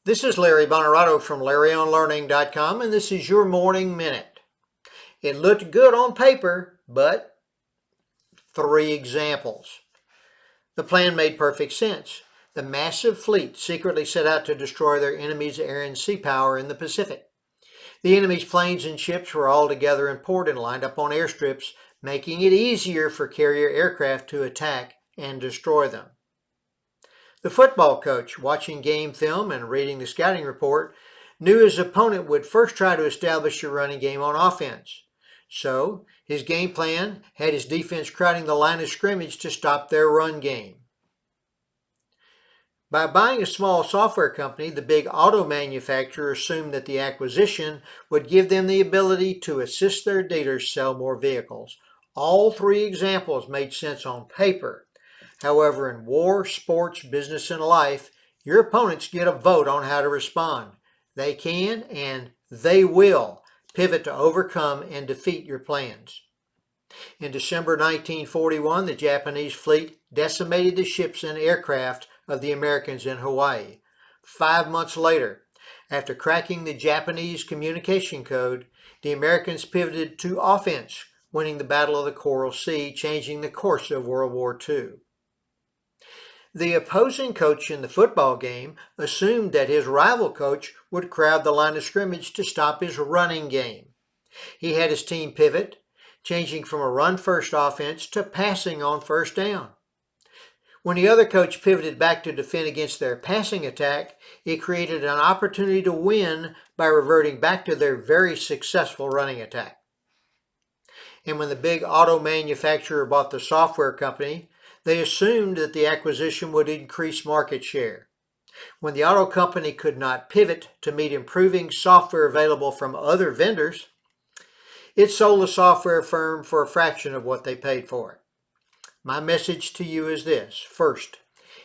This is Larry Bonaroto from LarryOnLearning.com, and this is your Morning Minute. It looked good on paper, but 3 examples. The plan made perfect sense. The massive fleet secretly set out to destroy their enemy's air and sea power in the Pacific. The enemy's planes and ships were all together in port and lined up on airstrips, making it easier for carrier aircraft to attack and destroy them. The football coach, watching game film and reading the scouting report, knew his opponent would first try to establish a running game on offense. So, his game plan had his defense crowding the line of scrimmage to stop their run game. By buying a small software company, the big auto manufacturer assumed that the acquisition would give them the ability to assist their dealers sell more vehicles. All 3 examples made sense on paper. However, in war, sports, business, and life, your opponents get a vote on how to respond. They can, and they will, pivot to overcome and defeat your plans. In December 1941, the Japanese fleet decimated the ships and aircraft of the Americans in Hawaii. 5 months later, after cracking the Japanese communication code, the Americans pivoted to offense, winning the Battle of the Coral Sea, changing the course of World War II. The opposing coach in the football game assumed that his rival coach would crowd the line of scrimmage to stop his running game. He had his team pivot, changing from a run-first offense to passing on first down. When the other coach pivoted back to defend against their passing attack, it created an opportunity to win by reverting back to their very successful running attack. And when the big auto manufacturer bought the software company, they assumed that the acquisition would increase market share. When the auto company could not pivot to meet improving software available from other vendors, it sold the software firm for a fraction of what they paid for it. My message to you is this. First,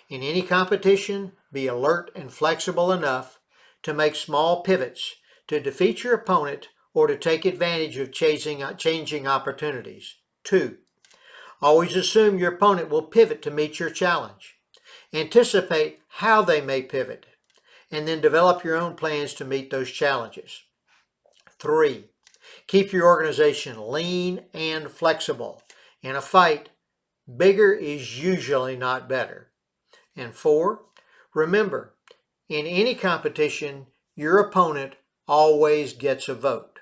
in any competition, be alert and flexible enough to make small pivots to defeat your opponent or to take advantage of changing opportunities. 2, always assume your opponent will pivot to meet your challenge. Anticipate how they may pivot, and then develop your own plans to meet those challenges. 3, keep your organization lean and flexible. In a fight, bigger is usually not better. And 4, remember, in any competition, your opponent always gets a vote.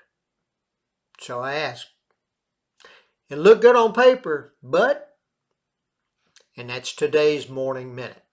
So I ask, it looked good on paper, but, and that's today's Morning Minute.